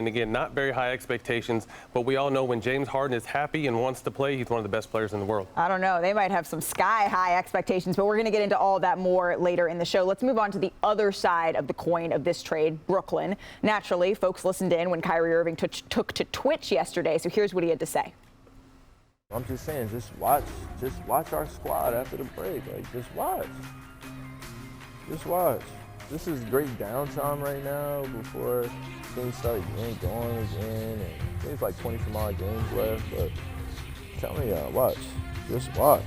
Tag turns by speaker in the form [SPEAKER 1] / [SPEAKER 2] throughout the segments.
[SPEAKER 1] And again, not very high expectations, but we all know when James Harden is happy and wants to play, he's one of the best players in the world.
[SPEAKER 2] I don't know. They might have some sky-high expectations, but we're going to get into all that more later in the show. Let's move on to the other side of the coin of this trade, Brooklyn. Naturally, folks listened in when Kyrie Irving took to Twitch yesterday, so here's what he had to say.
[SPEAKER 3] I'm just saying, just watch our squad after the break. Like, just watch. Just watch. This is great downtime right now before things start getting going again. And there's like 20-some-odd games left, but tell me, watch. Just watch.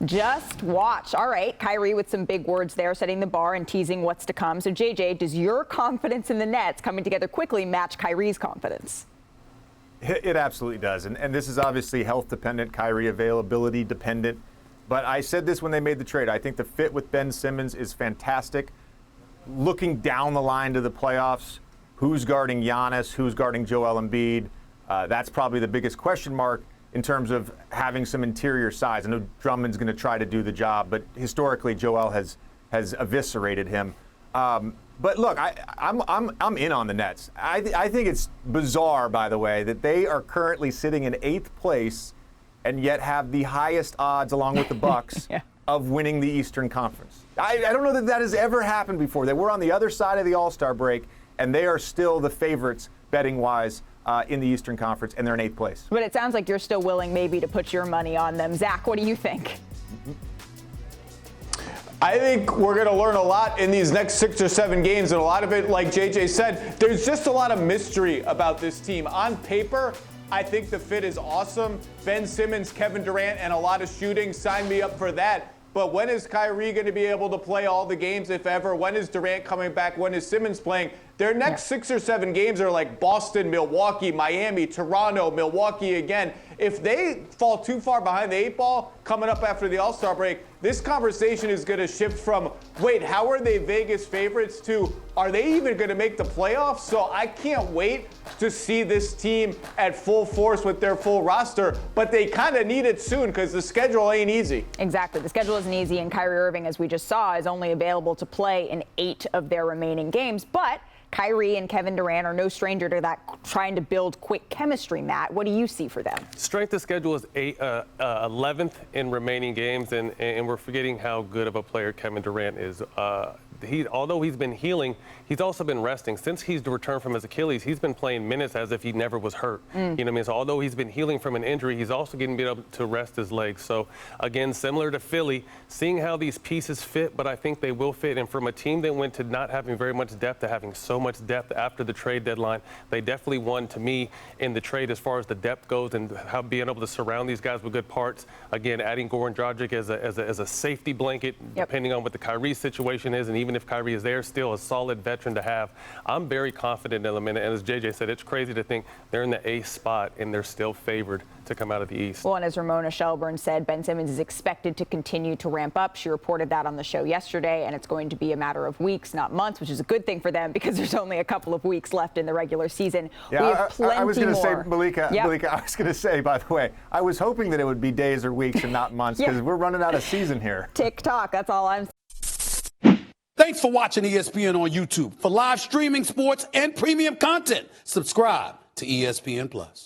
[SPEAKER 2] Just watch. All right, Kyrie with some big words there, setting the bar and teasing what's to come. So, JJ, does your confidence in the Nets coming together quickly match Kyrie's confidence?
[SPEAKER 4] It absolutely does. And this is obviously health dependent, Kyrie availability dependent. But I said this when they made the trade. I think the fit with Ben Simmons is fantastic. Looking down the line to the playoffs, who's guarding Giannis, who's guarding Joel Embiid? That's probably the biggest question mark in terms of having some interior size. I know Drummond's going to try to do the job, but historically Joel has eviscerated him. But look, I'm in on the Nets. I think it's bizarre, by the way, that they are currently sitting in 8th place and yet have the highest odds, along with the Bucks, yeah, of winning the Eastern Conference. I don't know that has ever happened before. They were on the other side of the All-Star break, and they are still the favorites, betting-wise, in the Eastern Conference, and they're in 8th place.
[SPEAKER 2] But it sounds like you're still willing maybe to put your money on them. Zach, what do you think?
[SPEAKER 5] I think we're going to learn a lot in these next 6 or 7 games, and a lot of it, like JJ said, there's just a lot of mystery about this team. On paper, I think the fit is awesome. Ben Simmons, Kevin Durant, and a lot of shooting. Sign me up for that. But when is Kyrie going to be able to play all the games, if ever? When is Durant coming back? When is Simmons playing? Their next 6 or 7 games are like Boston, Milwaukee, Miami, Toronto, Milwaukee again. If they fall too far behind the 8 ball coming up after the All-Star break, this conversation is going to shift from, wait, how are they Vegas favorites, to are they even going to make the playoffs? So I can't wait to see this team at full force with their full roster, but they kind of need it soon because the schedule ain't easy.
[SPEAKER 2] Exactly. The schedule isn't easy, and Kyrie Irving, as we just saw, is only available to play in 8 of their remaining games. But Kyrie and Kevin Durant are no stranger to that, trying to build quick chemistry, Matt. What do you see for them?
[SPEAKER 1] Strength of schedule is 11th in remaining games, and we're forgetting how good of a player Kevin Durant is. Although he's been healing, he's also been resting. Since he's returned from his Achilles, he's been playing minutes as if he never was hurt. You know what I mean? So although he's been healing from an injury, he's also getting able to rest his legs. So again, similar to Philly, seeing how these pieces fit, but I think they will fit. And from a team that went to not having very much depth to having so much depth after the trade deadline, they definitely won, to me, in the trade as far as the depth goes and how being able to surround these guys with good parts. Again, adding Goran Dragic as a safety blanket, depending on what the Kyrie situation is, and even if Kyrie is there, still a solid veteran to have. I'm very confident in them, and as JJ said, it's crazy to think they're in the 8th spot and they're still favored to come out of the East.
[SPEAKER 2] Well, and as Ramona Shelburne said, Ben Simmons is expected to continue to ramp up. She reported that on the show yesterday, and it's going to be a matter of weeks, not months, which is a good thing for them because there's only a couple of weeks left in the regular season.
[SPEAKER 4] Yeah,
[SPEAKER 2] we have plenty
[SPEAKER 4] I was going to say,
[SPEAKER 2] more.
[SPEAKER 4] Malika, I was going to say, by the way, I was hoping that it would be days or weeks and not months because we're running out of season here.
[SPEAKER 2] Tick-tock, that's all I'm saying.
[SPEAKER 6] Thanks for watching ESPN on YouTube. For live streaming, sports, and premium content, subscribe to ESPN+.